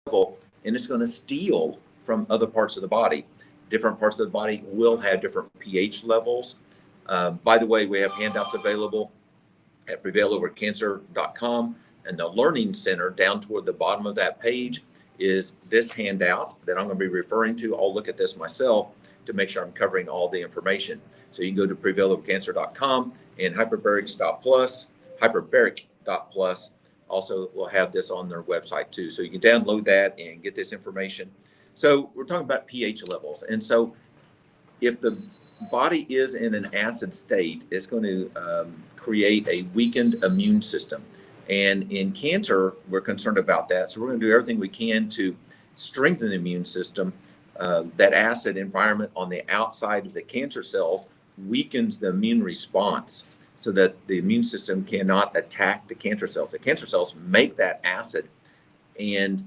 level, and it's going to steal from other parts of the body. Different parts of the body will have different pH levels. By the way, we have handouts available at prevailovercancer.com, and the Learning Center down toward the bottom of that page is this handout that I'm going to be referring to. I'll look at this myself to make sure I'm covering all the information. So you can go to prevailovercancer.com and hyperbaric.plus also will have this on their website too. So you can download that and get this information. So we're talking about pH levels. And so if the body is in an acid state, it's going to create a weakened immune system. And in cancer, we're concerned about that. So we're going to do everything we can to strengthen the immune system. That acid environment on the outside of the cancer cells weakens the immune response so that the immune system cannot attack the cancer cells. The cancer cells make that acid, and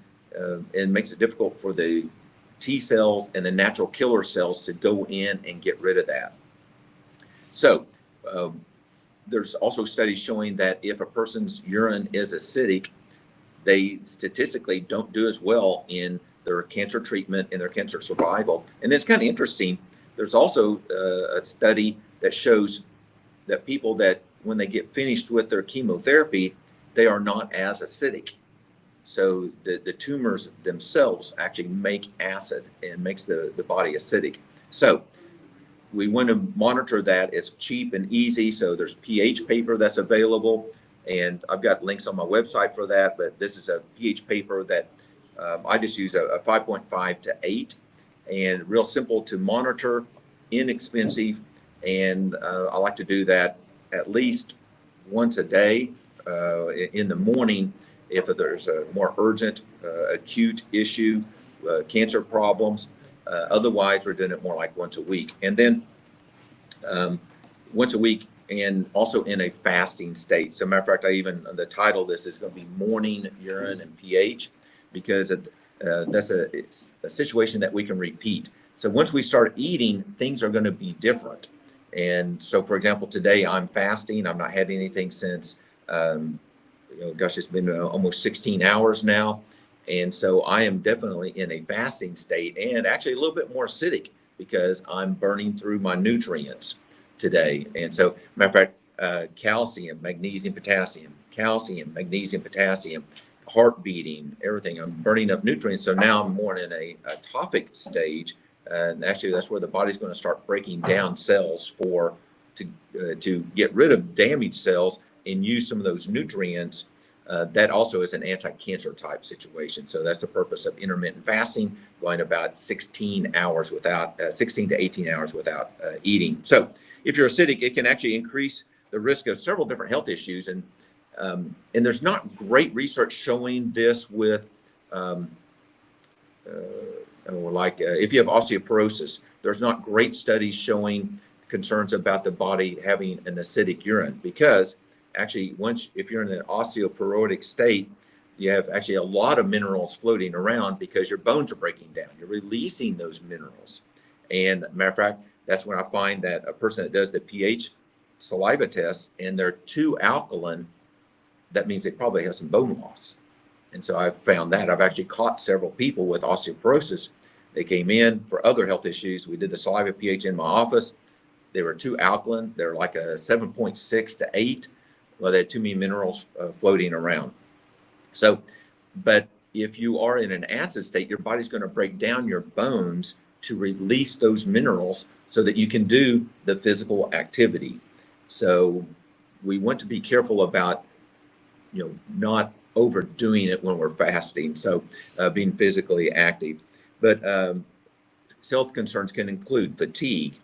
it makes it difficult for the T cells and the natural killer cells to go in and get rid of that. So there's also studies showing that if a person's urine is acidic, they statistically don't do as well in their cancer treatment and their cancer survival. And it's kind of interesting. There's also a study that shows that people that when they get finished with their chemotherapy, they are not as acidic. So the tumors themselves actually make acid and makes the body acidic. So we want to monitor that. It's cheap and easy. So there's pH paper that's available, and I've got links on my website for that. But this is a pH paper that I just use a 5.5 to 8, and real simple to monitor, inexpensive, and I like to do that at least once a day in the morning if there's a more urgent, acute issue, cancer problems. Otherwise, we're doing it more like once a week. And then once a week, and also in a fasting state. So matter of fact, the title of this is going to be Morning Urine and pH, because that's it's a situation that we can repeat. So once we start eating, things are going to be different. And so, for example, today I'm fasting. I've not had anything since, gosh, it's been almost 16 hours now. And so I am definitely in a fasting state, and actually a little bit more acidic because I'm burning through my nutrients today. And so, matter of fact, calcium, magnesium, potassium, heart beating, everything. I'm burning up nutrients. So now I'm more in a tophic stage. And actually, that's where the body's going to start breaking down cells to get rid of damaged cells and use some of those nutrients. That also is an anti-cancer type situation. So that's the purpose of intermittent fasting, going about 16 to 18 hours without eating. So if you're acidic, it can actually increase the risk of several different health issues. And there's not great research showing this with, if you have osteoporosis, there's not great studies showing concerns about the body having an acidic urine, because actually, if you're in an osteoporotic state, you have actually a lot of minerals floating around because your bones are breaking down. You're releasing those minerals. And matter of fact, that's when I find that a person that does the pH saliva test and they're too alkaline, that means they probably have some bone loss. And so I've found that. I've actually caught several people with osteoporosis. They came in for other health issues. We did the saliva pH in my office. They were too alkaline. They're like a 7.6 to 8. Well, they had too many minerals floating around. So, but if you are in an acid state, your body's going to break down your bones to release those minerals so that you can do the physical activity. So we want to be careful about, not overdoing it when we're fasting. So being physically active. But health concerns can include fatigue,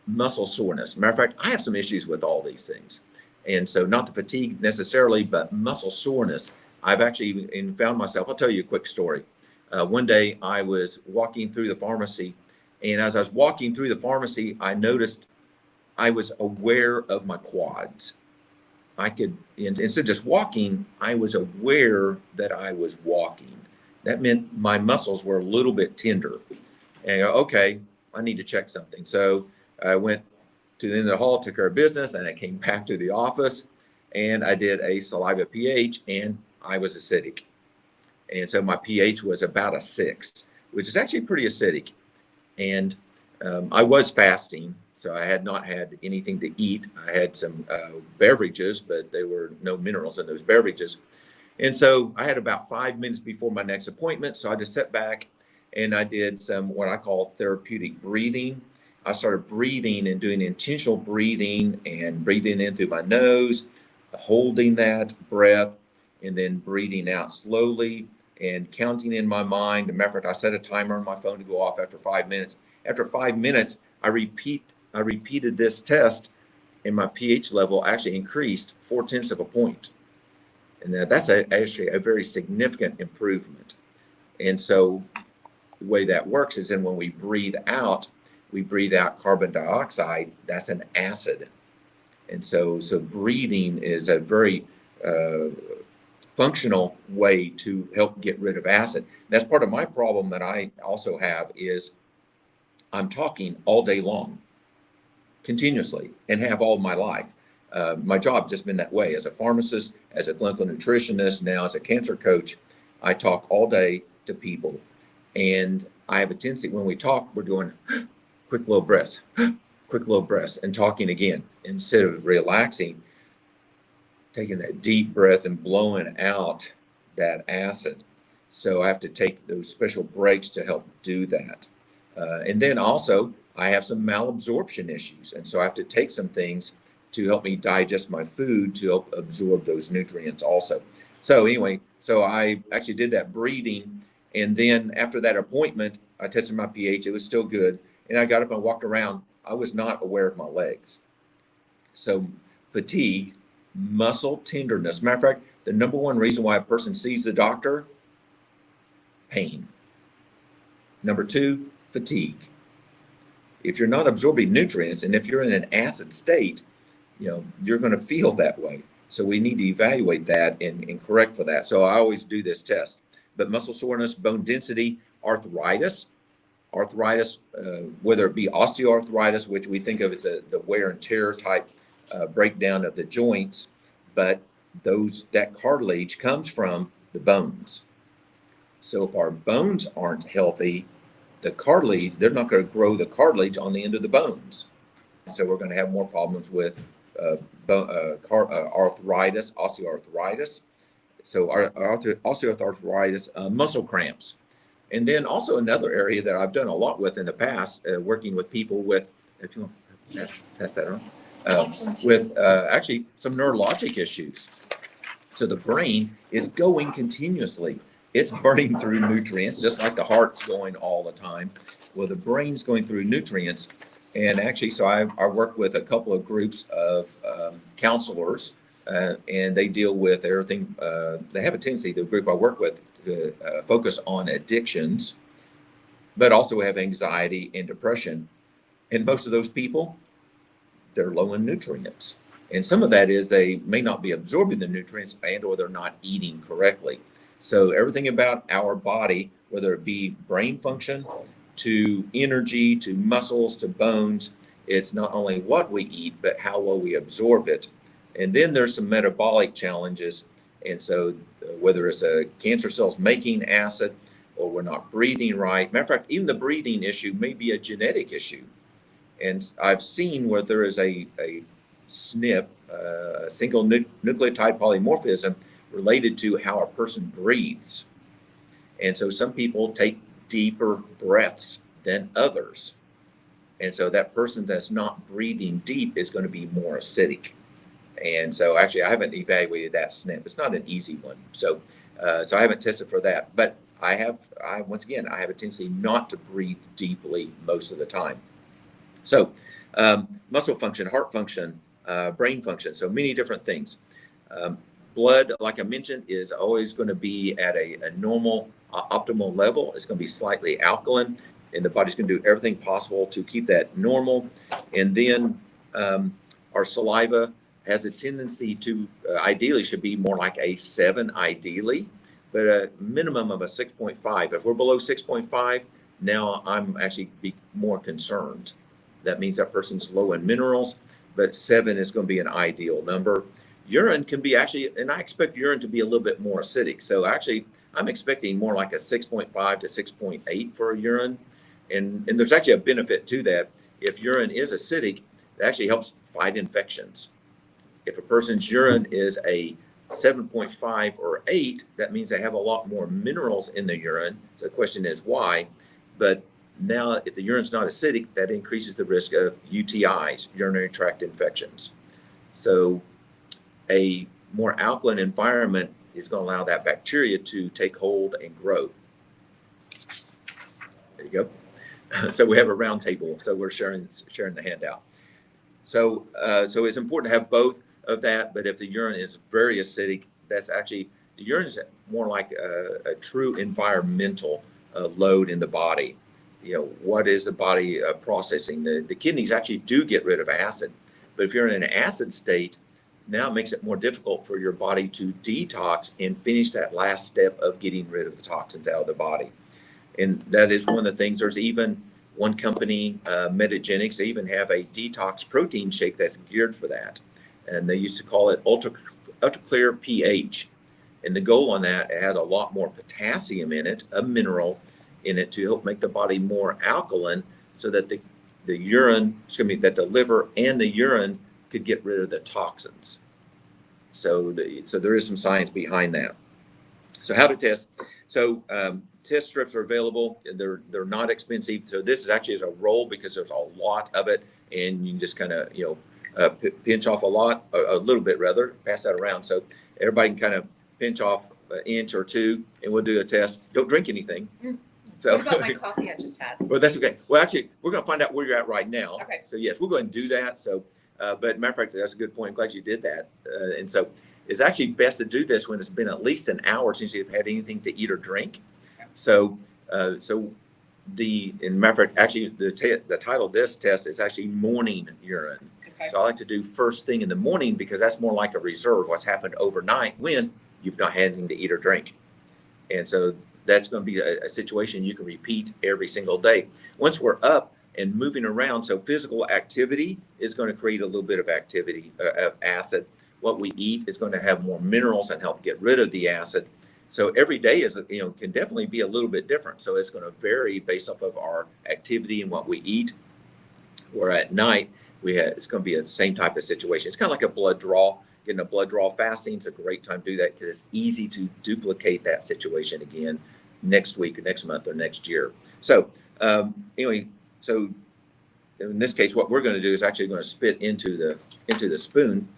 muscle soreness. Matter of fact, I have some issues with all these things. And so not the fatigue necessarily, but muscle soreness. I've actually found myself, I'll tell you a quick story. One day I was walking through the pharmacy, and as I was walking through the pharmacy, I noticed I was aware of my quads. Instead of just walking, I was aware that I was walking. That meant my muscles were a little bit tender. And I go, okay, I need to check something. So I went to the end of the hall, took care of business, and I came back to the office, and I did a saliva pH, and I was acidic. And so my pH was about a 6, which is actually pretty acidic. And I was fasting, so I had not had anything to eat. I had some beverages, but there were no minerals in those beverages. And so I had about 5 minutes before my next appointment. So I just sat back and I did some what I call therapeutic breathing. I started breathing and doing intentional breathing and breathing in through my nose, holding that breath, and then breathing out slowly and counting in my mind. As a matter of fact, I set a timer on my phone to go off after 5 minutes. After 5 minutes, I repeated this test, and my pH level actually increased 0.4 of a point. And that's actually a very significant improvement. And so the way that works is then when we breathe out carbon dioxide. That's an acid. And so breathing is a very functional way to help get rid of acid. That's part of my problem that I also have is I'm talking all day long, continuously, and have all my life. My job just been that way as a pharmacist, as a clinical nutritionist, now as a cancer coach. I talk all day to people, and I have a tendency when we talk, we're doing quick little breaths, quick little breaths, and talking again instead of relaxing, taking that deep breath and blowing out that acid. So I have to take those special breaks to help do that. And then also I have some malabsorption issues, and so I have to take some things to help me digest my food to help absorb those nutrients also. So anyway, so I actually did that breathing, and then after that appointment, I tested my pH. It was still good, and I got up and walked around. I was not aware of my legs. So fatigue, muscle tenderness. Matter of fact, the number one reason why a person sees the doctor, pain. Number 2, fatigue. If you're not absorbing nutrients, and if you're in an acid state, you're going to feel that way. So we need to evaluate that and correct for that. So I always do this test. But muscle soreness, bone density, arthritis, whether it be osteoarthritis, which we think of as the wear and tear type breakdown of the joints, but that cartilage comes from the bones. So if our bones aren't healthy, the cartilage, they're not going to grow the cartilage on the end of the bones. So we're going to have more problems with arthritis, osteoarthritis. So osteoarthritis, muscle cramps. And then also another area that I've done a lot with in the past, working with people with, if you want to pass that on, with actually some neurologic issues. So the brain is going continuously. It's burning through nutrients, just like the heart's going all the time. Well, the brain's going through nutrients. And actually, so I work with a couple of groups of counselors, and they deal with everything. They have a tendency, the group I work with, to focus on addictions, but also have anxiety and depression. And most of those people, they're low in nutrients. And some of that is they may not be absorbing the nutrients and or they're not eating correctly. So everything about our body, whether it be brain function, to energy, to muscles, to bones, it's not only what we eat, but how well we absorb it. And then there's some metabolic challenges. And so whether it's a cancer cells making acid or we're not breathing right. Matter of fact, even the breathing issue may be a genetic issue. And I've seen where there is a SNP, single nucleotide polymorphism, related to how a person breathes. And so some people take deeper breaths than others. And so that person that's not breathing deep is going to be more acidic. And so actually I haven't evaluated that SNP. It's not an easy one. So I haven't tested for that. But once again, I have a tendency not to breathe deeply most of the time. So muscle function, heart function, brain function, so many different things. Blood, like I mentioned, is always going to be at a normal, optimal level. It's going to be slightly alkaline, and the body's going to do everything possible to keep that normal. And then our saliva has a tendency to, ideally should be more like a 7, ideally, but a minimum of a 6.5. If we're below 6.5, now I'm actually more concerned. That means that person's low in minerals, but 7 is going to be an ideal number. urine can be actually, and I expect urine to be a little bit more acidic. So actually, I'm expecting more like a 6.5 to 6.8 for a urine. And there's actually a benefit to that. If urine is acidic, it actually helps fight infections. If a person's urine is a 7.5 or 8, that means they have a lot more minerals in the urine. So the question is why? But now, if the urine's not acidic, that increases the risk of UTIs, urinary tract infections. So a more alkaline environment is going to allow that bacteria to take hold and grow. There you go. So we have a round table. So we're sharing the handout. So it's important to have both of that. But if the urine is very acidic, that's actually, the urine is more like a true environmental load in the body. What is the body processing? The kidneys actually do get rid of acid, but if you're in an acid state, now it makes it more difficult for your body to detox and finish that last step of getting rid of the toxins out of the body. And that is one of the things. There's even one company, Metagenics, they even have a detox protein shake that's geared for that. And they used to call it ultra clear pH. And the goal on that, it has a lot more potassium in it, a mineral in it, to help make the body more alkaline, so that the urine, that the liver and the urine could get rid of the toxins. So there is some science behind that. So how to test? So test strips are available. They're not expensive. So this is actually as a roll, because there's a lot of it, and you can just kind of pinch off a little bit rather, pass that around, so everybody can kind of pinch off an inch or two, and we'll do a test. Don't drink anything. So what about my coffee I just had? Well, that's okay. Well, actually, we're going to find out where you're at right now. Okay. So yes, we'll go ahead and do that. So, but matter of fact, that's a good point. I'm glad you did that. And so it's actually best to do this when it's been at least an hour since you've had anything to eat or drink. Okay. So, matter of fact, actually, the title of this test is actually morning urine. Okay. So I like to do first thing in the morning, because that's more like a reserve, what's happened overnight when you've not had anything to eat or drink. And so that's going to be a situation you can repeat every single day. Once we're up and moving around, so physical activity is going to create a little bit of activity of acid. What we eat is going to have more minerals and help get rid of the acid. So every day can definitely be a little bit different. So it's going to vary based off of our activity and what we eat. Where at night it's going to be the same type of situation. It's kind of like a blood draw. Getting a blood draw fasting is a great time to do that, because it's easy to duplicate that situation again next week or next month or next year. So anyway, so in this case, what we're going to do is actually going to spit into the spoon.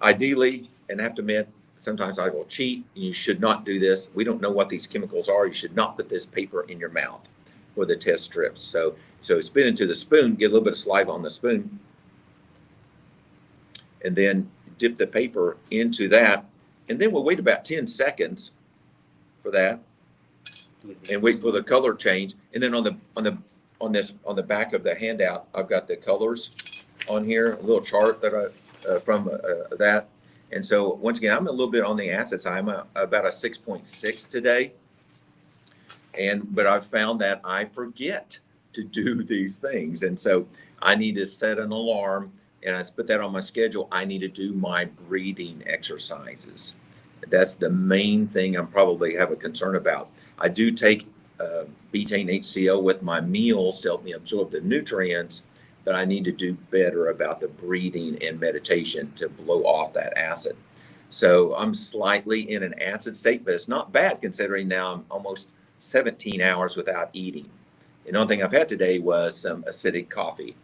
Ideally, and I have to admit, sometimes I will cheat, and you should not do this. We don't know what these chemicals are. You should not put this paper in your mouth for the test strips. So spit into the spoon, get a little bit of saliva on the spoon, and then dip the paper into that, and then we'll wait about 10 seconds for that, and wait for the color change. And then on the back of the handout, I've got the colors on here, a little chart that from that. And so once again, I'm a little bit on the acid side. I'm about a 6.6 today, but I've found that I forget to do these things, and so I need to set an alarm, and I put that on my schedule. I need to do my breathing exercises. That's the main thing I'm probably have a concern about. I do take betaine HCl with my meals to help me absorb the nutrients, but I need to do better about the breathing and meditation to blow off that acid. So I'm slightly in an acid state, but it's not bad considering now I'm almost 17 hours without eating. And the only thing I've had today was some acidic coffee.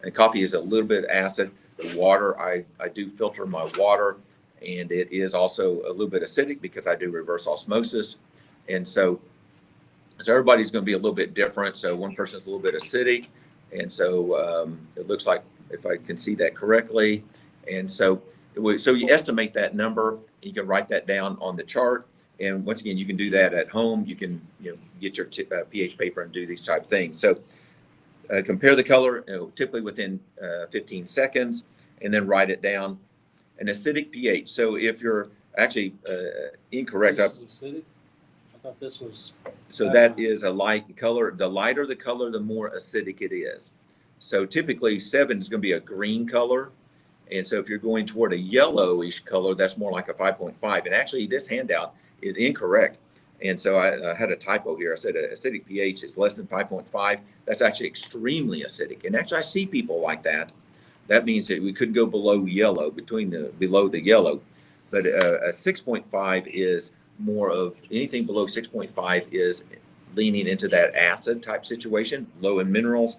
And coffee is a little bit acid. The water, I do filter my water, and it is also a little bit acidic because I do reverse osmosis. And so everybody's going to be a little bit different. So one person's a little bit acidic, and so it looks like, if I can see that correctly. And so you estimate that number. You can write that down on the chart. And once again, you can do that at home. You can get your pH paper and do these type of things. So compare the color, typically within 15 seconds, and then write it down. An acidic pH. So if you're actually incorrect, this is acidic? I thought this was. So that is a light color. The lighter the color, the more acidic it is. So typically 7 is going to be a green color, And so if you're going toward a yellowish color, that's more like a 5.5. And actually, this handout is incorrect. And so I had a typo here. I said acidic pH is less than 5.5. That's actually extremely acidic. And actually, I see people like that. That means that we could go below yellow, below the yellow. But a 6.5 is more of anything below 6.5 is leaning into that acid type situation, low in minerals,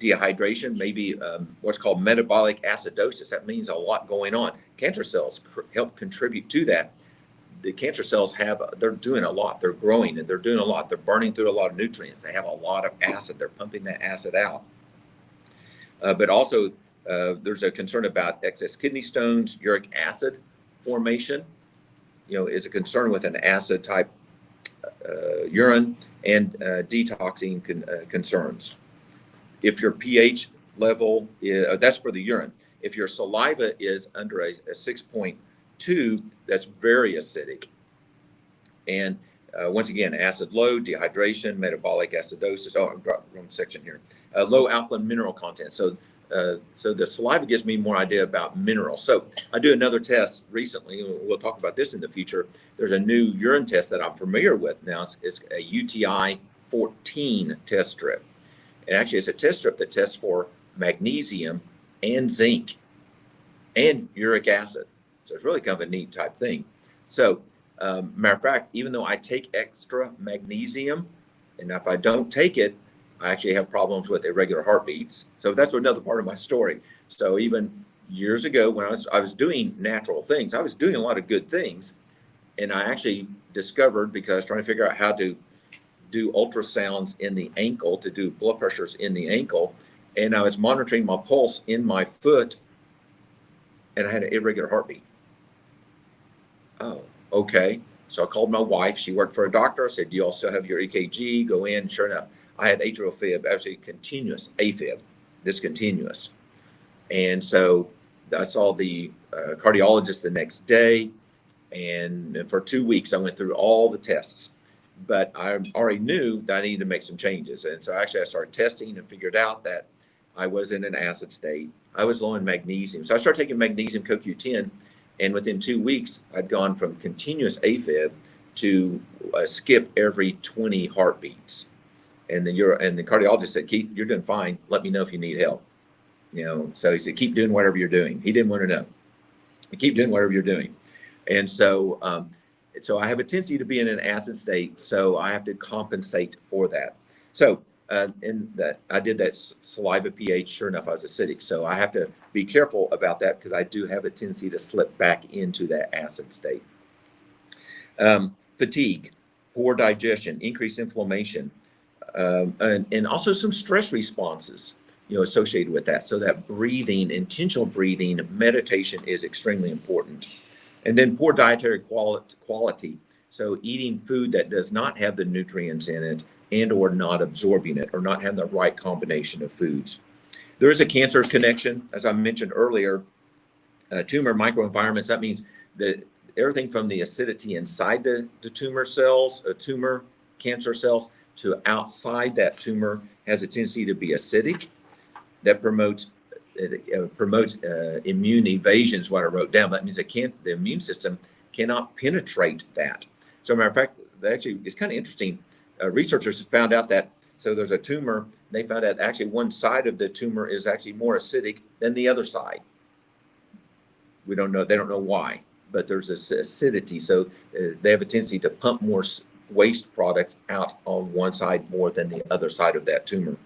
dehydration, maybe what's called metabolic acidosis. That means a lot going on. Cancer cells help contribute to that. The cancer cells they're doing a lot. They're growing and they're doing a lot. They're burning through a lot of nutrients. They have a lot of acid. They're pumping that acid out. But also, there's a concern about excess kidney stones, uric acid formation, is a concern with an acid type urine, and detoxing concerns. If your pH level that's for the urine. If your saliva is under a 6.2, that's very acidic. And once again, acid low, dehydration, metabolic acidosis. Oh, wrong section here. Low alkaline mineral content. So the saliva gives me more idea about minerals. So I do another test recently. We'll talk about this in the future. There's a new urine test that I'm familiar with now. It's a UTI 14 test strip. And actually, it's a test strip that tests for magnesium and zinc and uric acid. So it's really kind of a neat type thing. So matter of fact, even though I take extra magnesium, and if I don't take it, I actually have problems with irregular heartbeats. So that's another part of my story. So even years ago when I was doing natural things, I was doing a lot of good things. And I actually discovered, because I was trying to figure out how to do ultrasounds in the ankle, to do blood pressures in the ankle, and I was monitoring my pulse in my foot, and I had an irregular heartbeat. Oh, okay. So I called my wife. She worked for a doctor. I said, do you all still have your EKG? Go in. Sure enough, I had atrial fib, actually continuous AFib, discontinuous. And so I saw the cardiologist the next day, and for 2 weeks I went through all the tests. But I already knew that I needed to make some changes. And so actually I started testing and figured out that I was in an acid state. I was low in magnesium. So I started taking magnesium CoQ10, and within 2 weeks, I'd gone from continuous AFib to a skip every 20 heartbeats. And the cardiologist said, Keith, you're doing fine. Let me know if you need help. So he said, keep doing whatever you're doing. He didn't want to know. Keep doing whatever you're doing. And so I have a tendency to be in an acid state, so I have to compensate for that. So I did that saliva pH. Sure enough, I was acidic. So I have to be careful about that, because I do have a tendency to slip back into that acid state. Fatigue, poor digestion, increased inflammation, and also some stress responses, associated with that. So that breathing, intentional breathing, meditation is extremely important. And then poor dietary quality. So eating food that does not have the nutrients in it, and or not absorbing it, or not having the right combination of foods. There is a cancer connection, as I mentioned earlier. Tumor microenvironments, that means that everything from the acidity inside the tumor cells, tumor cancer cells, to outside that tumor has a tendency to be acidic. That promotes immune evasion is what I wrote down. That means the immune system cannot penetrate that. So, matter of fact, actually, it's kind of interesting. Researchers have found out that, so there's a tumor, they found out actually one side of the tumor is actually more acidic than the other side. We don't know, they don't know why, but there's this acidity. So they have a tendency to pump more waste products out on one side more than the other side of that tumor.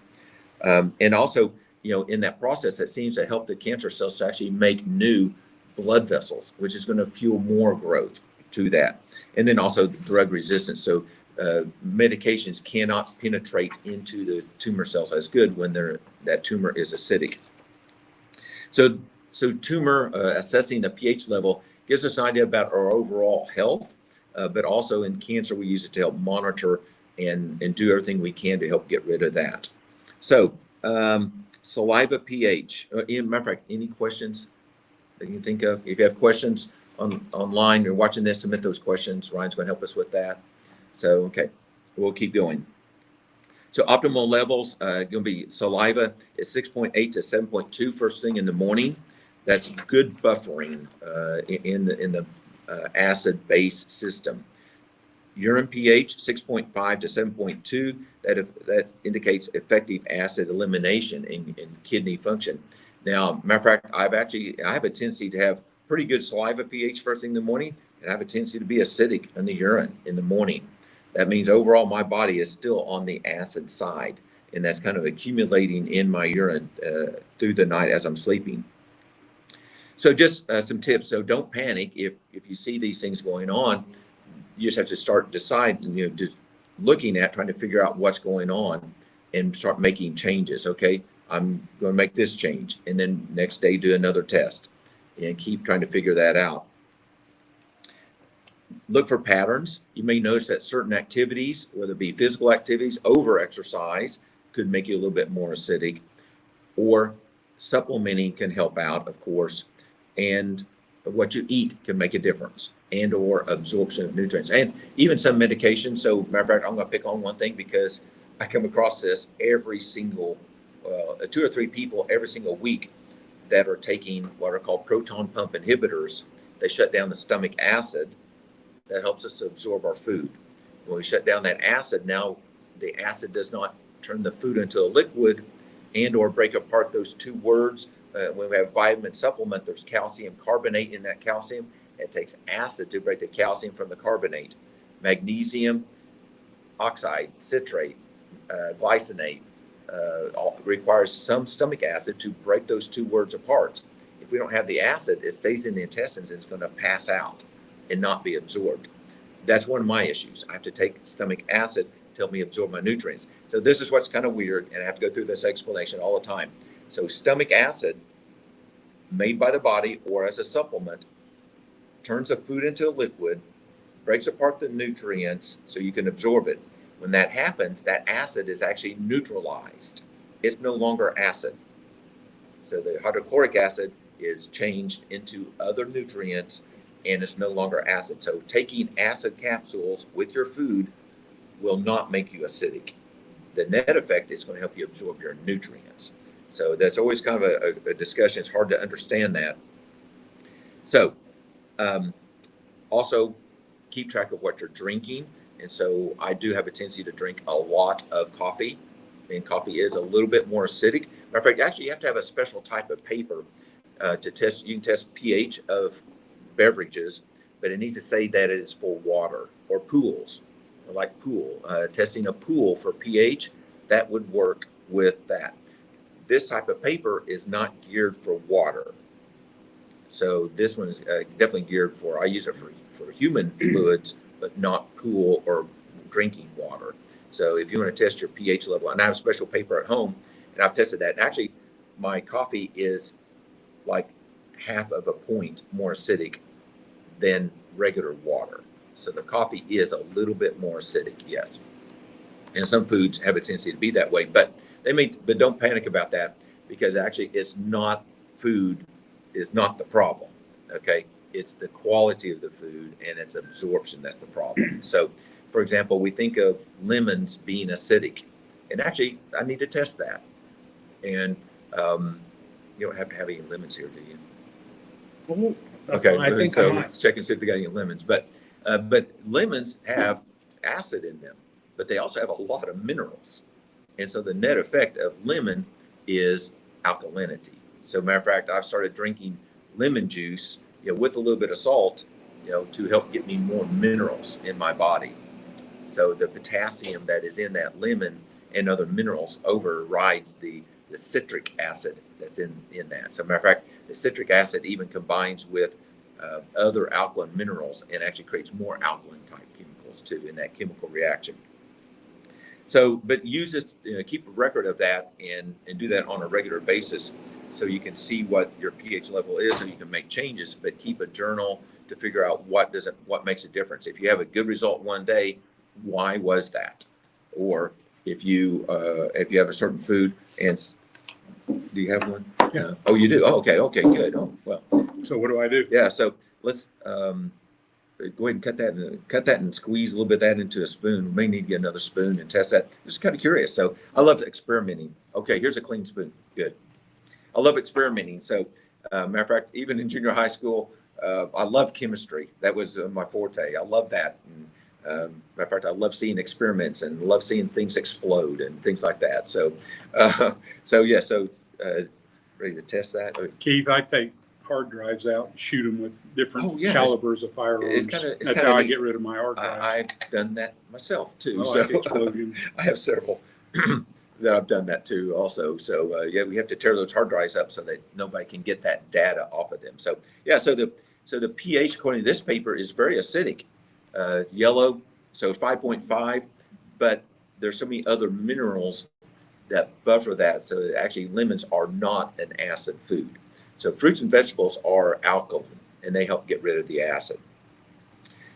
And also, in that process, that seems to help the cancer cells to actually make new blood vessels, which is going to fuel more growth to that. And then also drug resistance. So medications cannot penetrate into the tumor cells as good when that tumor is acidic. So tumor assessing the pH level gives us an idea about our overall health, but also in cancer, we use it to help monitor and do everything we can to help get rid of that. So saliva pH. Matter of fact, any questions that you can think of? If you have questions online, you're watching this, submit those questions. Ryan's going to help us with that. So, okay, we'll keep going. So optimal levels going to be saliva is 6.8 to 7.2 first thing in the morning. That's good buffering in the acid-base system. Urine pH 6.5 to 7.2, that indicates effective acid elimination in kidney function. Now, matter of fact, I have a tendency to have pretty good saliva pH first thing in the morning, and I have a tendency to be acidic in the urine in the morning. That means overall my body is still on the acid side, and that's kind of accumulating in my urine through the night as I'm sleeping. So just some tips. So don't panic if you see these things going on. You just have to decide, just looking at, trying to figure out what's going on and start making changes. Okay, I'm going to make this change, and then next day do another test and keep trying to figure that out. Look for patterns. You may notice that certain activities, whether it be physical activities, over exercise, could make you a little bit more acidic, or supplementing can help out, of course, and what you eat can make a difference, and or absorption of nutrients, and even some medication. So matter of fact, I'm going to pick on one thing because I come across this every single 2 or 3 people every single week that are taking what are called proton pump inhibitors. They shut down the stomach acid that helps us to absorb our food. When we shut down that acid, now the acid does not turn the food into a liquid and or break apart those two words. When we have vitamin supplement, there's calcium carbonate in that calcium. It takes acid to break the calcium from the carbonate. Magnesium oxide, citrate, glycinate, requires some stomach acid to break those two words apart. If we don't have the acid, it stays in the intestines and it's going to pass out and not be absorbed. That's one of my issues. I have to take stomach acid to help me absorb my nutrients. So this is what's kind of weird, and I have to go through this explanation all the time. So stomach acid, made by the body or as a supplement, turns the food into a liquid, breaks apart the nutrients so you can absorb it. When that happens, that acid is actually neutralized. It's no longer acid. So the hydrochloric acid is changed into other nutrients and it's no longer acid. So taking acid capsules with your food will not make you acidic. The net effect is going to help you absorb your nutrients. So that's always kind of a discussion. It's hard to understand that. So also keep track of what you're drinking. And so I do have a tendency to drink a lot of coffee, and coffee is a little bit more acidic. Matter of fact, actually you have to have a special type of paper to test. You can test pH of beverages, but it needs to say that it is for water or pools, like pool. Testing a pool for pH, that would work with that. This type of paper is not geared for water. So this one is definitely geared for, I use it for human fluids, but not pool or drinking water. So if you want to test your pH level, and I have a special paper at home, and I've tested that. And actually, my coffee is like half of a point more acidic than regular water. So the coffee is a little bit more acidic, yes. And some foods have a tendency to be that way, but don't panic about that, because actually it's not, food is not the problem, okay? It's the quality of the food and its absorption that's the problem. So, for example, we think of lemons being acidic, and actually I need to test that. And you don't have to have any lemons here, do you? Okay, I think so check and see if they got any lemons. But lemons have acid in them, but they also have a lot of minerals. And so the net effect of lemon is alkalinity. So matter of fact, I've started drinking lemon juice, with a little bit of salt, to help get me more minerals in my body. So the potassium that is in that lemon and other minerals overrides the citric acid that's in that. So matter of fact, the citric acid even combines with other alkaline minerals and actually creates more alkaline type chemicals too in that chemical reaction. So, but use this, keep a record of that and do that on a regular basis so you can see what your pH level is, so you can make changes, but keep a journal to figure out what makes a difference. If you have a good result one day, why was that? Or if you have a certain food, and do you have one? Yeah. Oh, you do? Oh, okay, good. Oh, well. So what do I do? Yeah, so let's go ahead and cut that and squeeze a little bit of that into a spoon. We may need to get another spoon and test that. Just kind of curious. So I love experimenting. Okay, here's a clean spoon. Good. I love experimenting. So Matter of fact, even in junior high school, I loved chemistry. That was my forte. I love that. And, matter of fact, I love seeing experiments and love seeing things explode and things like that. So, yeah. So, ready to test that? Keith, I take hard drives out and shoot them with different calibers of firearms. That's how I get rid of my hard drives. I've done that myself too. I like explosions. I have several that I've done that too also. So yeah, we have to tear those hard drives up so that nobody can get that data off of them. So yeah, so the pH according to this paper is very acidic. It's yellow, so 5.5, but there's so many other minerals that buffer that. So actually lemons are not an acid food. So fruits and vegetables are alkaline and they help get rid of the acid.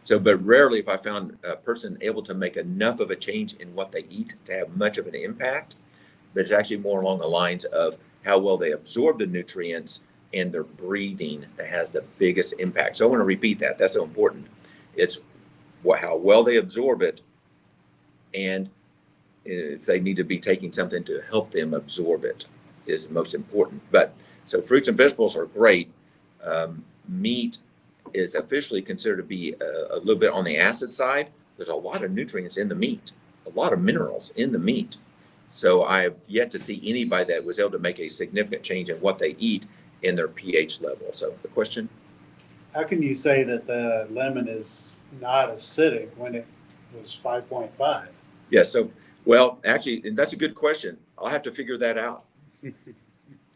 So, but rarely if I found a person able to make enough of a change in what they eat to have much of an impact, but it's actually more along the lines of how well they absorb the nutrients and their breathing that has the biggest impact. So I want to repeat that. That's so important. It's how well they absorb it and if they need to be taking something to help them absorb it is most important. But so fruits and vegetables are great. Meat is officially considered to be a little bit on the acid side. There's a lot of nutrients in the meat, a lot of minerals in the meat. So I have yet to see anybody that was able to make a significant change in what they eat in their pH level. So the question? How can you say that the lemon is not acidic when it was 5.5? Yeah, so, well, actually, and that's a good question. I'll have to figure that out.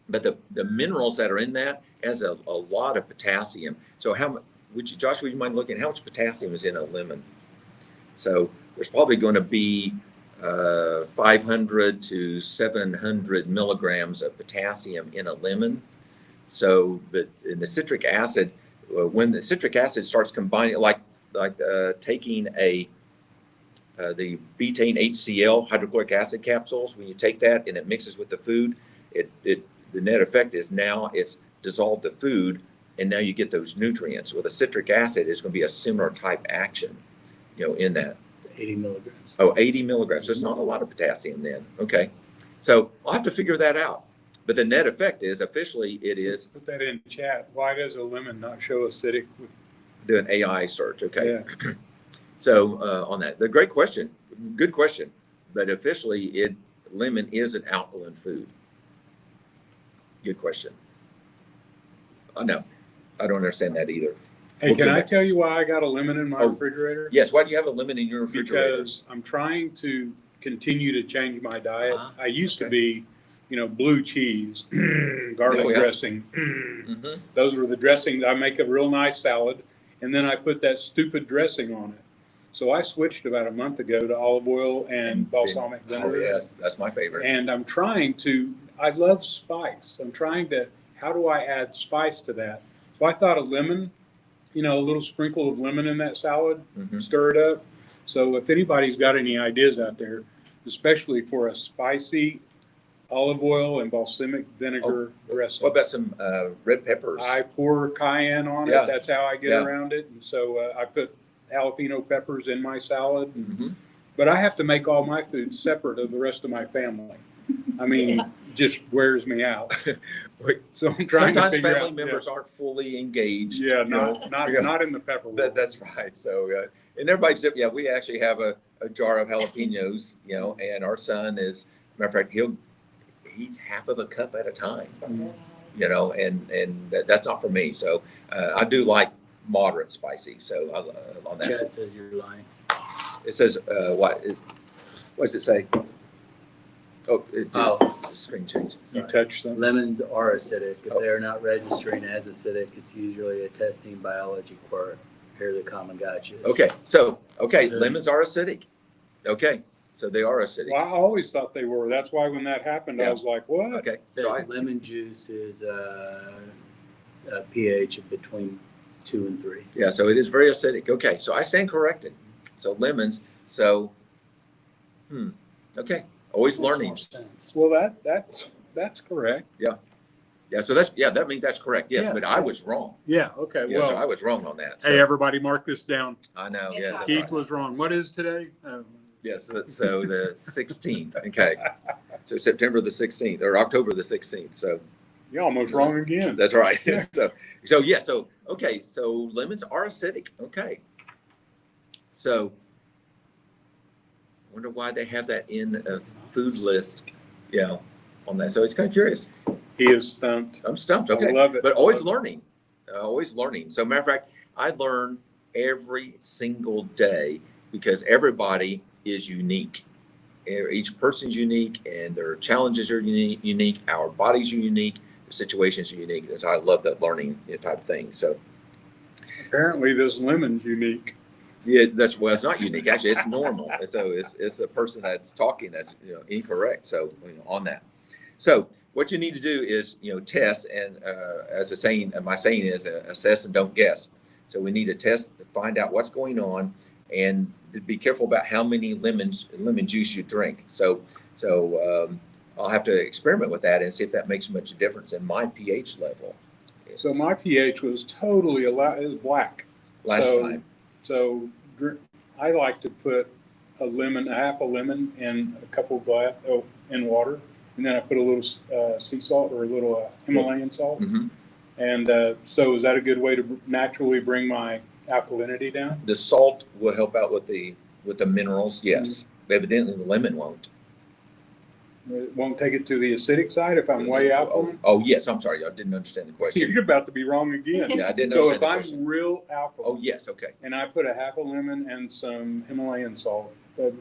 But the minerals that are in that has a lot of potassium. So how much, Josh, would you mind looking at how much potassium is in a lemon? So there's probably going to be 500 to 700 milligrams of potassium in a lemon. So, but in the citric acid, when the citric acid starts combining, like taking the betaine HCl, hydrochloric acid capsules, when you take that and it mixes with the food, the net effect is now it's dissolved the food and now you get those nutrients. With a citric acid, it's going to be a similar type action, in that. 80 milligrams. Oh, 80 milligrams. So it's not a lot of potassium then. Okay. So I'll have to figure that out. But the net effect is officially it is. Put that in chat. Why does a lemon not show acidic? Do an AI search. Okay. Yeah. So on that, the great question, good question. But officially, lemon is an alkaline food. Good question. No, I don't understand that either. Hey, can I tell you why I got a lemon in my refrigerator? Yes. Why do you have a lemon in your refrigerator? Because I'm trying to continue to change my diet. I used to be, blue cheese, garlic dressing. Those were the dressings. I make a real nice salad, and then I put that stupid dressing on it. So I switched about a month ago to olive oil and balsamic vinegar. Oh, yes, that's my favorite. And I'm trying I love spice. How do I add spice to that? So I thought a lemon, a little sprinkle of lemon in that salad, stir it up. So if anybody's got any ideas out there, especially for a spicy olive oil and balsamic vinegar dressing. What about some red peppers? I pour cayenne on it. That's how I get around it. And so I put jalapeno peppers in my salad. But I have to make all my food separate of the rest of my family. I mean, just wears me out. So I'm trying to figure out. Sometimes family members aren't fully engaged. Yeah, not in the pepper world. That's right. So, and everybody's different. Yeah, we actually have a jar of jalapenos, and our son is, matter of fact, he eats half of a cup at a time, and that's not for me. So I do like moderate spicy. So on that. Chad says you're lying. It says, what does it say? The screen changed. You touched them. Lemons are acidic. If they are not registering as acidic, it's usually a testing biology quirk. Here are the common gotchas. Okay, so lemons are acidic. Okay, so they are acidic. Well, I always thought they were. That's why when that happened, I was like, what? Okay, It says lemon juice is a pH of between 2 and 3. Yeah, so it is very acidic. Okay, so I stand corrected. So lemons. So, okay. Always learning. Well, that's correct. Yeah. So that means that's correct. Yes, but I was wrong. Yeah. Okay. Yeah, well, so I was wrong on that. So. Hey, everybody, mark this down. I know. Yes. Keith was wrong. What is today? Yes. So the 16th. Okay. So September the 16th or October the 16th. So You're almost wrong again. That's right. Yeah. Okay. So lemons are acidic. Okay. So I wonder why they have that in a food list. Yeah, on that. So it's kind of curious. He is stumped. I'm stumped. Okay. I love it. But always learning. Always learning. So matter of fact, I learn every single day because everybody is unique. Each person's unique, and their challenges are unique. Our bodies are unique. The situations are unique. And so I love that learning type of thing. So apparently, this lemon's unique. yeah, it's not unique. Actually, it's normal. So it's the person that's talking that's incorrect. So on that. So what you need to do is test, and as a saying, my saying is assess and don't guess. So we need to test to find out what's going on, and to be careful about how many lemon juice you drink. So I'll have to experiment with that and see if that makes much difference in my pH level. So my pH was totally is black Last time. So I like to put a half a lemon in a couple glass in water, and then I put a little sea salt or a little Himalayan salt. Mm-hmm. And so is that a good way to naturally bring my alkalinity down? The salt will help out with the minerals. Yes. Mm-hmm. Evidently, the lemon won't. It won't take it to the acidic side if I'm way alkaline? Oh, yes. I'm sorry. I didn't understand the question. You're about to be wrong again. Yeah, I didn't so understand if the I'm question. real alkaline. Oh, yes. Okay. And I put a half a lemon and some Himalayan salt.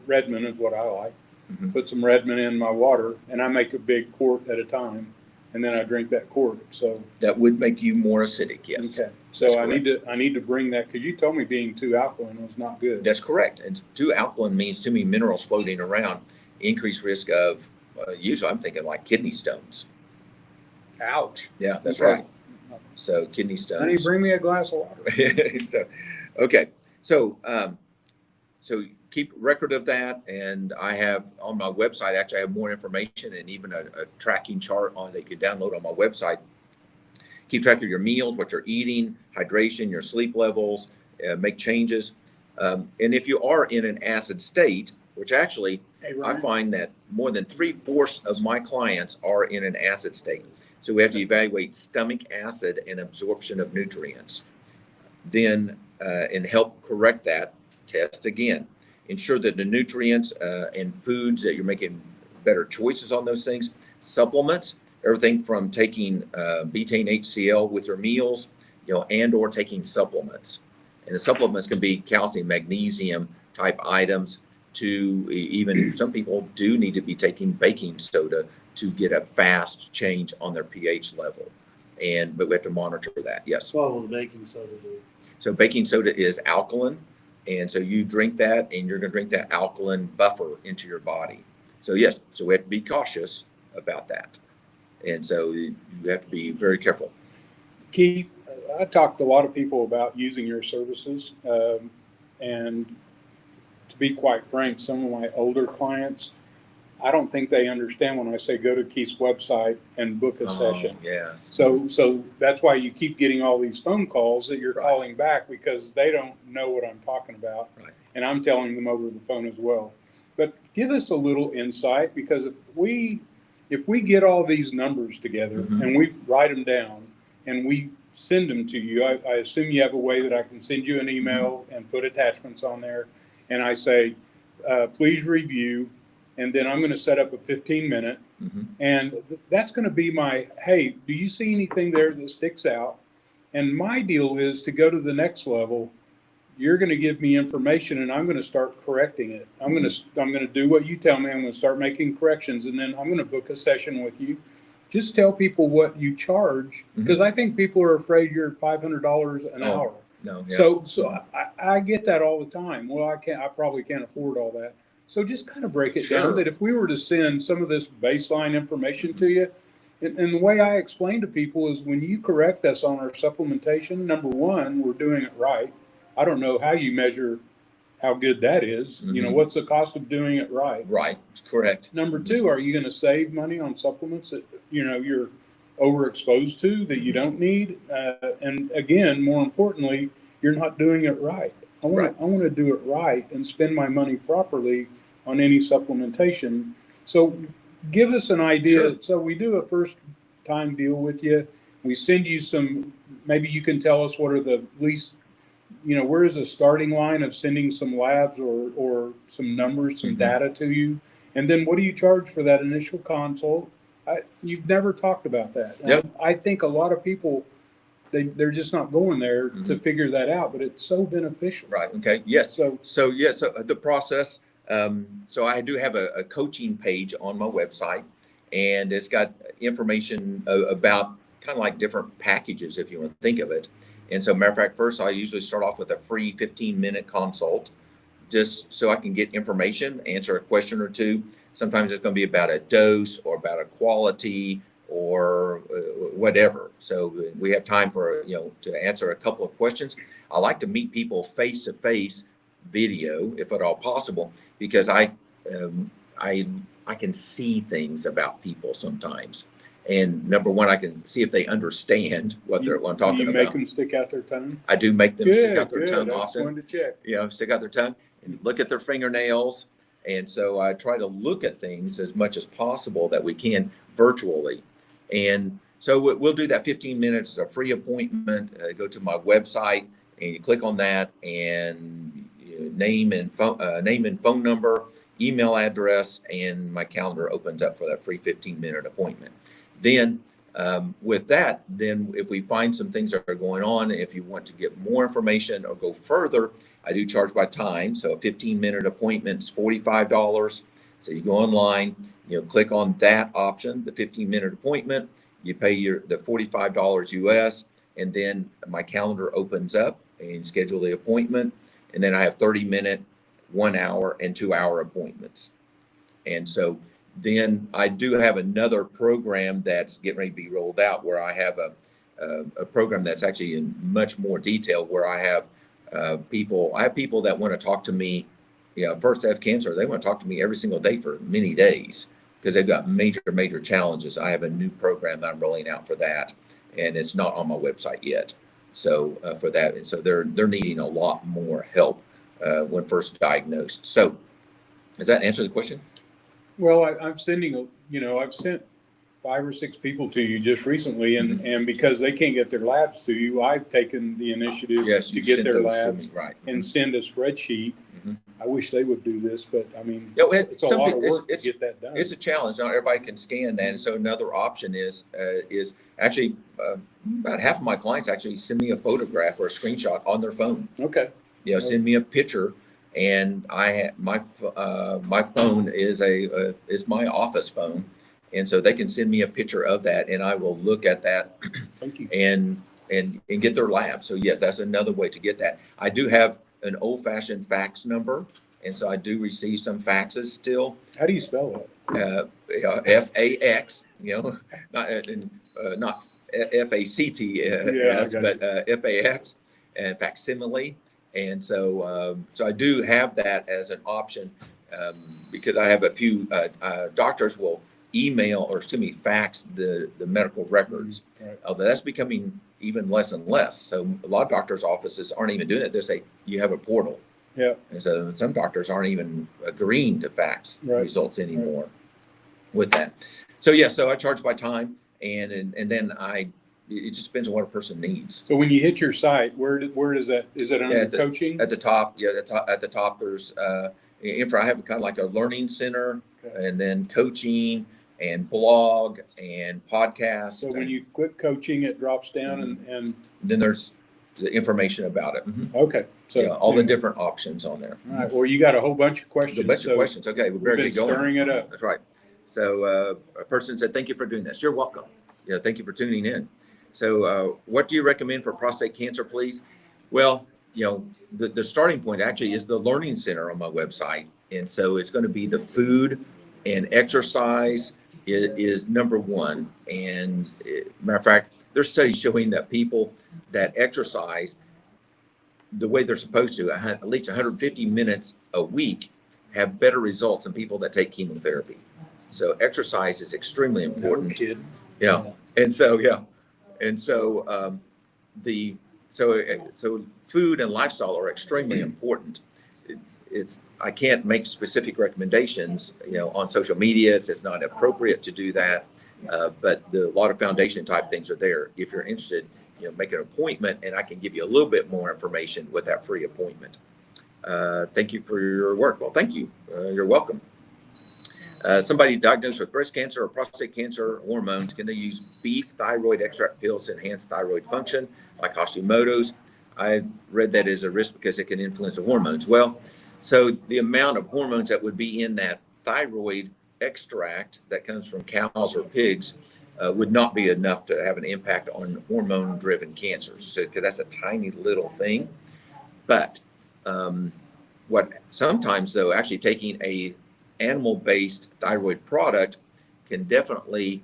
Redmond is what I like. Mm-hmm. Put some Redmond in my water, and I make a big quart at a time, and then I drink that quart. So that would make you more acidic. Yes. Okay. So I need to bring that, because you told me being too alkaline was not good. That's correct. And too alkaline means too many minerals floating around, increased risk of usually I'm thinking like kidney stones. Ouch. Yeah, that's right. So kidney stones. Honey, bring me a glass of water. So, okay. So keep record of that, and I have on my website, actually I have more information and even a tracking chart that you can download on my website. Keep track of your meals, what you're eating, hydration, your sleep levels, make changes. And if you are in an acid state, which actually I find that more than 3/4 of my clients are in an acid state. So we have to evaluate stomach acid and absorption of nutrients. Then, and help correct that, test again. Ensure that the nutrients and foods that you're making better choices on those things. Supplements, everything from taking betaine HCl with your meals, and or taking supplements. And the supplements can be calcium, magnesium type items, to even some people do need to be taking baking soda to get a fast change on their pH level. But we have to monitor that. Yes. What will the baking soda do? So baking soda is alkaline. And so you drink that, and you're going to drink that alkaline buffer into your body. So yes, so we have to be cautious about that. And so you have to be very careful. Keith, I talked to a lot of people about using your services. And to be quite frank, some of my older clients, I don't think they understand when I say go to Keith's website and book a session. Yes. So that's why you keep getting all these phone calls that you're calling back, because they don't know what I'm talking about. Right. And I'm telling them over the phone as well. But give us a little insight, because if we get all these numbers together and we write them down and we send them to you, I assume you have a way that I can send you an email and put attachments on there. And I say, please review. And then I'm going to set up a 15-minute. And that's going to be my, hey, do you see anything there that sticks out? And my deal is to go to the next level. You're going to give me information, and I'm going to start correcting it. I'm going to do what you tell me. I'm going to start making corrections, and then I'm going to book a session with you. Just tell people what you charge, because I think people are afraid you're $500 an hour. No. Yeah. So I get that all the time. Well, I probably can't afford all that. So just kind of break it down, that if we were to send some of this baseline information to you, and the way I explain to people is, when you correct us on our supplementation, number one, we're doing it right. I don't know how you measure how good that is. What's the cost of doing it right? Right, correct. Number two, are you going to save money on supplements that you're overexposed to, that you don't need? And again, more importantly, you're not doing it right. I want to do it right and spend my money properly on any supplementation. So give us an idea. So we do a first time deal with you. We send you some, maybe you can tell us what are the least, where is a starting line of sending some labs or some numbers, some data to you? And then what do you charge for that initial consult? You've never talked about that. Yep. I think a lot of people, they're just not going there to figure that out, but it's so beneficial. Right. Okay. Yes. So The process. So I do have a coaching page on my website, and it's got information about kind of like different packages, if you want to think of it. And so, matter of fact, first I usually start off with a free 15-minute consult, just so I can get information, answer a question or two. Sometimes it's going to be about a dose or about a quality or whatever. So we have time for, to answer a couple of questions. I like to meet people face to face, video, if at all possible, because I can see things about people sometimes. And number one, I can see if they understand what I'm talking do you about. make them stick out their tongue? I do make them stick out their tongue I often. just wanted to check. Stick out their tongue and look at their fingernails. And so I try to look at things as much as possible that we can virtually. And so we'll do that 15 minutes, it's a free appointment. Go to my website and you click on that, and name and phone number, email address, and my calendar opens up for that free 15-minute appointment. Then with that, then if we find some things that are going on, if you want to get more information or go further, I do charge by time. So a 15-minute appointment is $45. So you go online, click on that option, the 15-minute appointment, you pay the $45 US, and then my calendar opens up and schedule the appointment. And then I have 30-minute, 1 hour, and 2 hour appointments. And so then I do have another program that's getting ready to be rolled out, where I have a program that's actually in much more detail, where I have people that want to talk to me, first they have cancer, they want to talk to me every single day for many days because they've got major challenges. I have a new program that I'm rolling out for that, and it's not on my website yet. So for that, and so they're needing a lot more help when first diagnosed. So does that answer the question? Well, I'm sending I've sent 5 or 6 people to you just recently, and because they can't get their labs to you, I've taken the initiative to get their labs and send a spreadsheet. I wish they would do this, but I mean, it's a lot of work to get that done. It's a challenge. Not everybody can scan that, and so another option is actually about half of my clients actually send me a photograph or a screenshot on their phone. Okay. Send me a picture. And my phone is my office phone, and so they can send me a picture of that, and I will look at that. Thank you. and get their lab. So yes, that's another way to get that. I do have an old-fashioned fax number, and so I do receive some faxes still. How do you spell that? FAX. Not FACTS, but FAX, and facsimile. And so I do have that as an option because I have a few doctors will fax the medical records. Right. Although that's becoming even less and less. So a lot of doctors' offices aren't even doing it. They say you have a portal. Yeah. And so some doctors aren't even agreeing to fax results anymore with that. So so I charge by time, and then it just depends on what a person needs. So when you hit your site, where does that, is it under coaching? At the top, at the top there's info. I have kind of like a learning center, and then coaching and blog and podcast. So when you click coaching, it drops down and then there's the information about it. Okay. So all the different options on there. All right. Well, you got a whole bunch of questions. A bunch of questions. Okay, we better get going. Stirring it up. That's right. So a person said, "Thank you for doing this." You're welcome. Thank you for tuning in. So what do you recommend for prostate cancer, please? Well, the starting point actually is the learning center on my website. And so it's going to be the food and exercise is number one. And matter of fact, there's studies showing that people that exercise the way they're supposed to, at least 150 minutes a week, have better results than people that take chemotherapy. So exercise is extremely important. No kidding. And so, And so so food and lifestyle are extremely important. I can't make specific recommendations, on social media. It's not appropriate to do that. But a lot of foundation type things are there. If you're interested, make an appointment, and I can give you a little bit more information with that free appointment. Thank you for your work. Well, thank you. You're welcome. Somebody diagnosed with breast cancer or prostate cancer hormones, can they use beef thyroid extract pills to enhance thyroid function like Hashimoto's? I read that as a risk because it can influence the hormones. Well, so the amount of hormones that would be in that thyroid extract that comes from cows or pigs would not be enough to have an impact on hormone-driven cancers. So, because that's a tiny little thing. But what sometimes, though, actually taking a animal-based thyroid product can definitely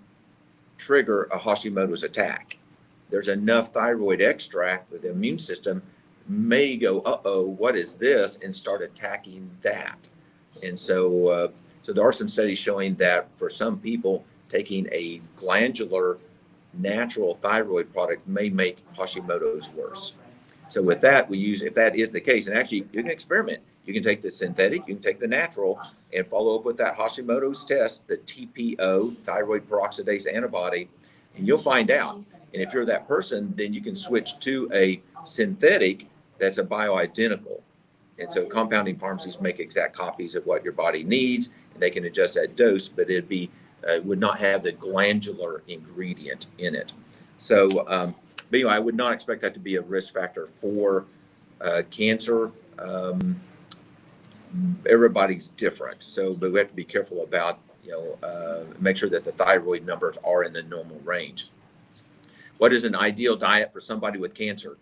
trigger a Hashimoto's attack. There's enough thyroid extract that the immune system may go, uh-oh, what is this, and start attacking that. And so, so there are some studies showing that for some people, taking a glandular natural thyroid product may make Hashimoto's worse. So with that, we use, if that is the case, and actually you can experiment. You can take the synthetic, you can take the natural, and follow up with that Hashimoto's test, the TPO, thyroid peroxidase antibody, and you'll find out. And if you're that person, then you can switch to a synthetic that's a bioidentical. And so compounding pharmacies make exact copies of what your body needs, and they can adjust that dose, but it'd be would not have the glandular ingredient in it. So, but anyway, I would not expect that to be a risk factor for cancer. Everybody's different, so but we have to be careful about make sure that the thyroid numbers are in the normal range. What is an ideal diet for somebody with cancer?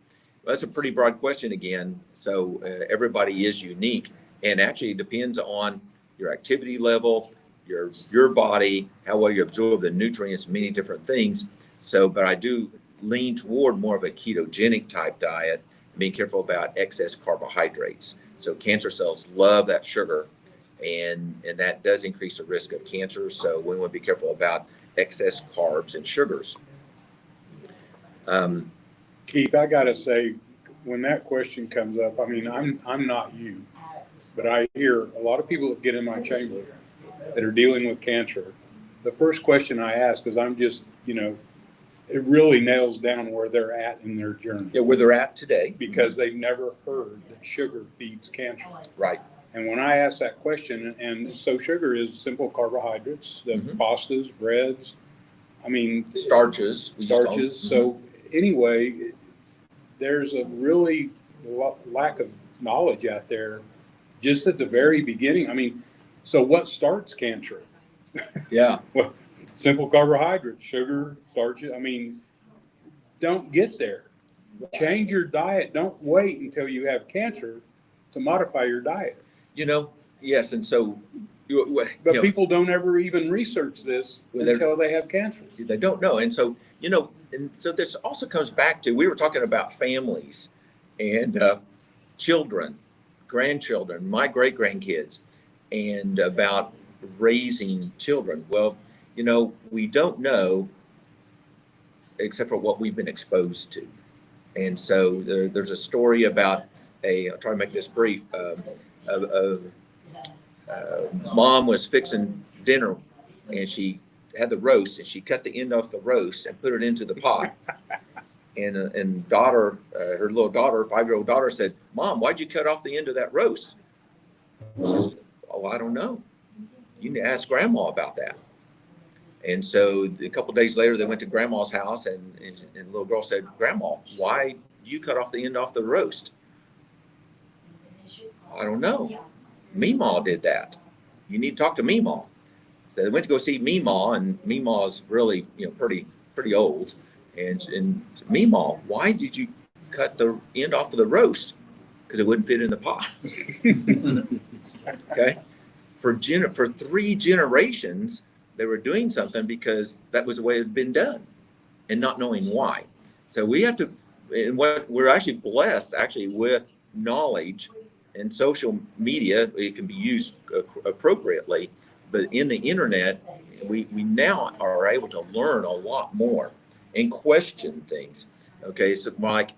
Well, that's a pretty broad question again. So everybody is unique, and actually it depends on your activity level, your body, how well you absorb the nutrients, many different things. So, but I do lean toward more of a ketogenic type diet, being careful about excess carbohydrates. So cancer cells love that sugar, and that does increase the risk of cancer. So we want to be careful about excess carbs and sugars. Keith, I gotta say, when that question comes up, I mean, I'm not you, but I hear a lot of people that get in my chamber that are dealing with cancer. The first question I ask is, I'm just, it really nails down where they're at in their journey. Yeah, where they're at today. Because they've never heard that sugar feeds cancer. Right. And when I ask that question, and so sugar is simple carbohydrates, the pastas, breads, I mean, starches. So anyway, there's a really lack of knowledge out there just at the very beginning. I mean, so what starts cancer? Yeah. Well, simple carbohydrates, sugar, starches. I mean, don't get there. Change your diet. Don't wait until you have cancer to modify your diet. Yes. And so, but people don't ever even research this until they have cancer. They don't know. And so, and so this also comes back to, we were talking about families and children, grandchildren, my great-grandkids, and about raising children. Well, we don't know except for what we've been exposed to. And so there's a story about I'll try to make this brief, mom was fixing dinner, and she had the roast, and she cut the end off the roast and put it into the pot. And daughter, her little daughter, 5-year-old daughter, said, "Mom, why'd you cut off the end of that roast?" She said, "Oh, I don't know. You need to ask Grandma about that." And so a couple of days later, they went to Grandma's house, and the little girl said, "Grandma, why do you cut off the end off the roast?" "I don't know. Meemaw did that. You need to talk to Meemaw." So they went to go see Meemaw, and Meemaw's really, pretty old. And Meemaw, why did you cut the end off of the roast? Because it wouldn't fit in the pot. Okay. For 3 generations, they were doing something because that was the way it had been done, and not knowing why. So we have to, and what we're actually blessed with knowledge and social media. It can be used appropriately, but in the internet, we now are able to learn a lot more and question things. Okay, so Mike,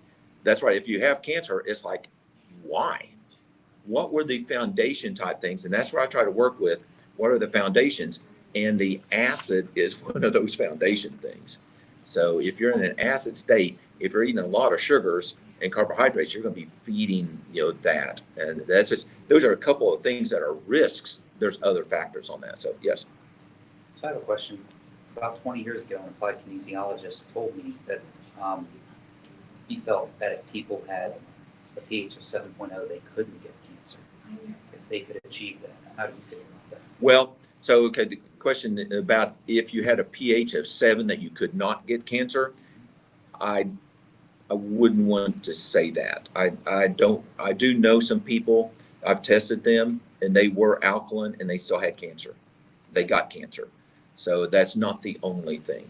that's right. If you have cancer, it's like, why? What were the foundation type things? And that's where I try to work with. What are the foundations? And the acid is one of those foundation things. So if you're in an acid state, if you're eating a lot of sugars and carbohydrates, you're going to be feeding, that. And that's just, those are a couple of things that are risks. There's other factors on that. So yes. So I have a question. About 20 years ago, an applied kinesiologist told me that he felt that if people had a pH of 7.0, they couldn't get cancer if they could achieve that. How do you feel about that? Well, so okay, the question about if you had a pH of 7 that you could not get cancer, I wouldn't want to say that. I do know some people, I've tested them and they were alkaline and they still had cancer. They got cancer. So that's not the only thing.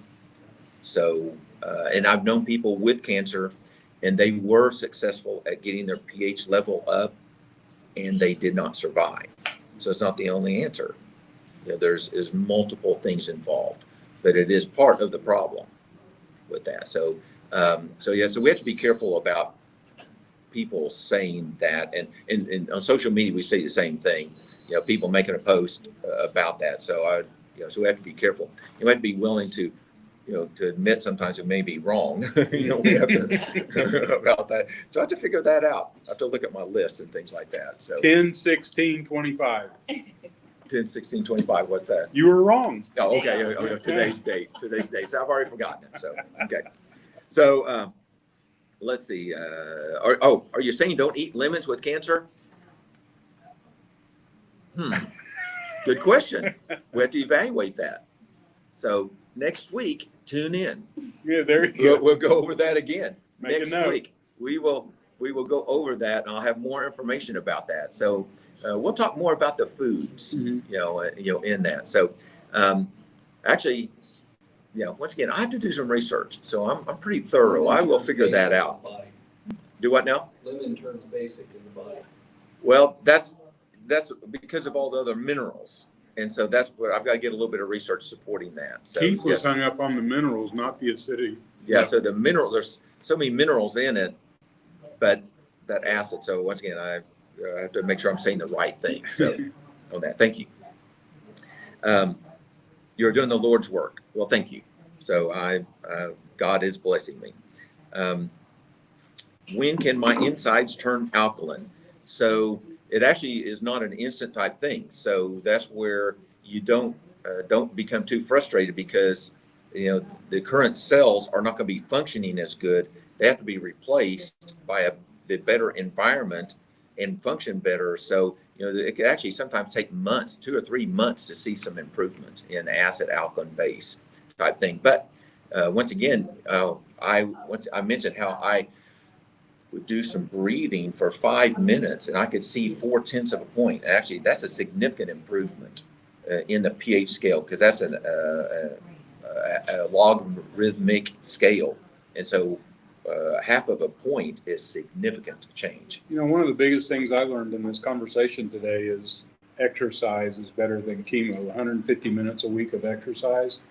So, and I've known people with cancer and they were successful at getting their pH level up and they did not survive. So it's not the only answer. There's multiple things involved, but it is part of the problem with that. So, so we have to be careful about people saying that, and on social media we say the same thing. People making a post about that. So so we have to be careful. You might be willing to, to admit sometimes it may be wrong. We have to about that. So I have to figure that out. I have to look at my lists and things like that. So 10, 16, 25. 10, 16, 25. What's that? You were wrong. Oh, okay. Today's date. So I've already forgotten it. So, okay. So, let's see. Are you saying don't eat lemons with cancer? Good question. We have to evaluate that. So next week, tune in. Yeah, there you go. We'll go over that again. Make next a note. week. We will go over that, and I'll have more information about that. So we'll talk more about the foods, in that. So actually, once again, I have to do some research. So I'm pretty thorough. I will figure that out. Do what now? Lemon turns basic in the body. Well, that's because of all the other minerals. And so that's what I've got to get a little bit of research supporting that. So Keith was hung up on the minerals, not the acidity. Yeah, so the mineral, there's so many minerals in it, but that acid. So once again, I have to make sure I'm saying the right thing. So on that, thank you. You're doing the Lord's work. Well, thank you. So God is blessing me. When can my insides turn alkaline? So it actually is not an instant type thing. So that's where you don't become too frustrated because the current cells are not going to be functioning as good. They have to be replaced by the better environment and function better. So it could actually sometimes take months, 2 or 3 months, to see some improvements in acid alkaline base type thing. But once again, I mentioned how I would do some breathing for 5 minutes and I could see 0.4 of a point. Actually, that's a significant improvement in the pH scale because that's a logarithmic scale. And so half of a point is significant change. One of the biggest things I learned in this conversation today is exercise is better than chemo. 150 minutes a week of exercise.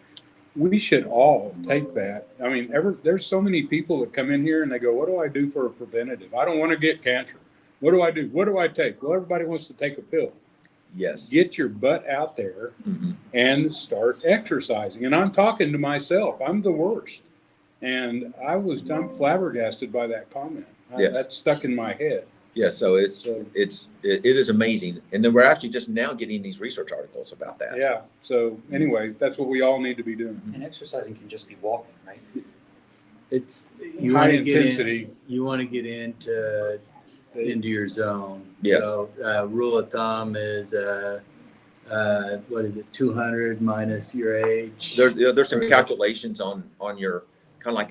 We should all take that. I mean, there's so many people that come in here and they go, what do I do for a preventative? I don't want to get cancer. What do I do? What do I take? Well, everybody wants to take a pill. Yes. Get your butt out there and start exercising. And I'm talking to myself. I'm the worst. And I'm flabbergasted by that comment. Yes. That's stuck in my head. Yes, so it is amazing. And then we're actually just now getting these research articles about that. Yeah. So anyway, that's what we all need to be doing. And exercising can just be walking, right? It's high intensity. You want to get into your zone. Yes. So rule of thumb is what is it? 200 minus your age. There's some calculations on your kind of like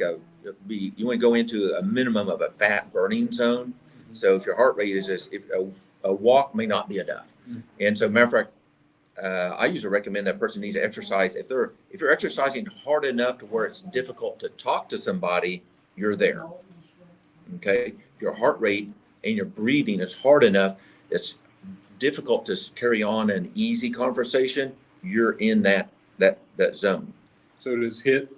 you want to go into a minimum of a fat burning zone. So if your heart rate is if a walk may not be enough. And so matter of fact, I usually recommend that person needs to exercise. If you're exercising hard enough to where it's difficult to talk to somebody, you're there. Okay. Your heart rate and your breathing is hard enough. It's difficult to carry on an easy conversation. You're in that zone. So does HIIT?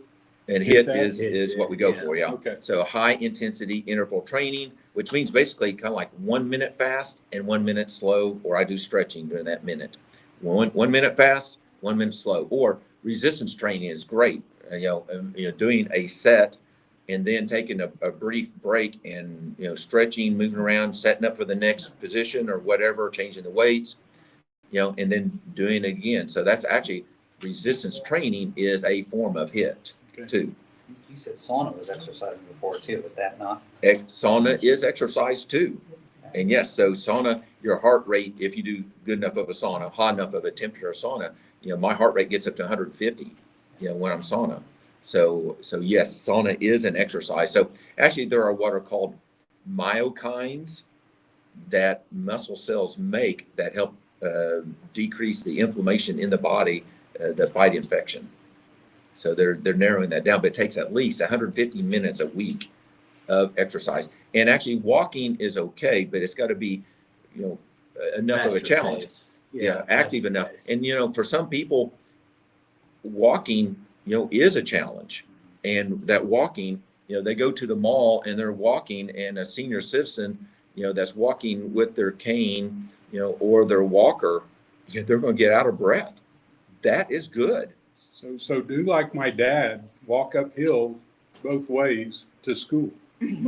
And HIIT is what we go for. Yeah. Okay. So high intensity interval training, which means basically kind of like 1 minute fast and 1 minute slow, or I do stretching during that minute. 1 minute fast, 1 minute slow. Or resistance training is great. Doing a set and then taking a brief break and, stretching, moving around, setting up for the next position or whatever, changing the weights, and then doing it again. So that's actually resistance training is a form of HIIT too. You said sauna was exercising before too. Is that not? Sauna is exercise too. And yes, so sauna, your heart rate, if you do good enough of a sauna, hot enough of a temperature sauna, my heart rate gets up to 150, when I'm sauna. So yes, sauna is an exercise. So actually there are what are called myokines that muscle cells make that help decrease the inflammation in the body that fight infection. So they're narrowing that down, but it takes at least 150 minutes a week of exercise. And actually walking is okay, but it's got to be, enough of a challenge. Active enough. And, for some people, walking, is a challenge. And that walking, they go to the mall and they're walking, and a senior citizen, that's walking with their cane, or their walker, they're going to get out of breath. That is good. So do like my dad, walk uphill both ways to school.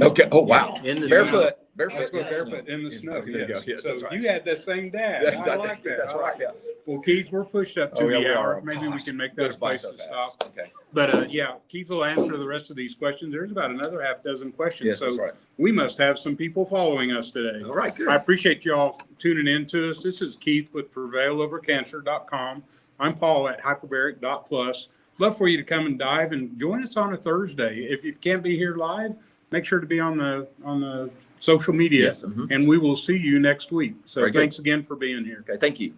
Okay. Oh, wow. In the Barefoot. Let's go in the barefoot snow. in the snow. There you go. Yes. Yes, So that's right. you had that same dad. I like that. That's right. Yeah. Well, Keith, we're pushed up to Oh, yeah, the we hour. are. Maybe we Gosh, can make goes that a by place so to fast. stop. Okay. But Keith will answer the rest of these questions. There's about another half dozen questions. Yes, that's So right. we must have some people following us today. All right. Good. I appreciate y'all tuning in to us. This is Keith with PrevailOverCancer.com. I'm Paul at Hyperbaric.plus. Love for you to come and dive and join us on a Thursday. If you can't be here live, make sure to be on the social media, Yes. and we will see you next week. So Very good. thanks again for being here. Okay. Thank you.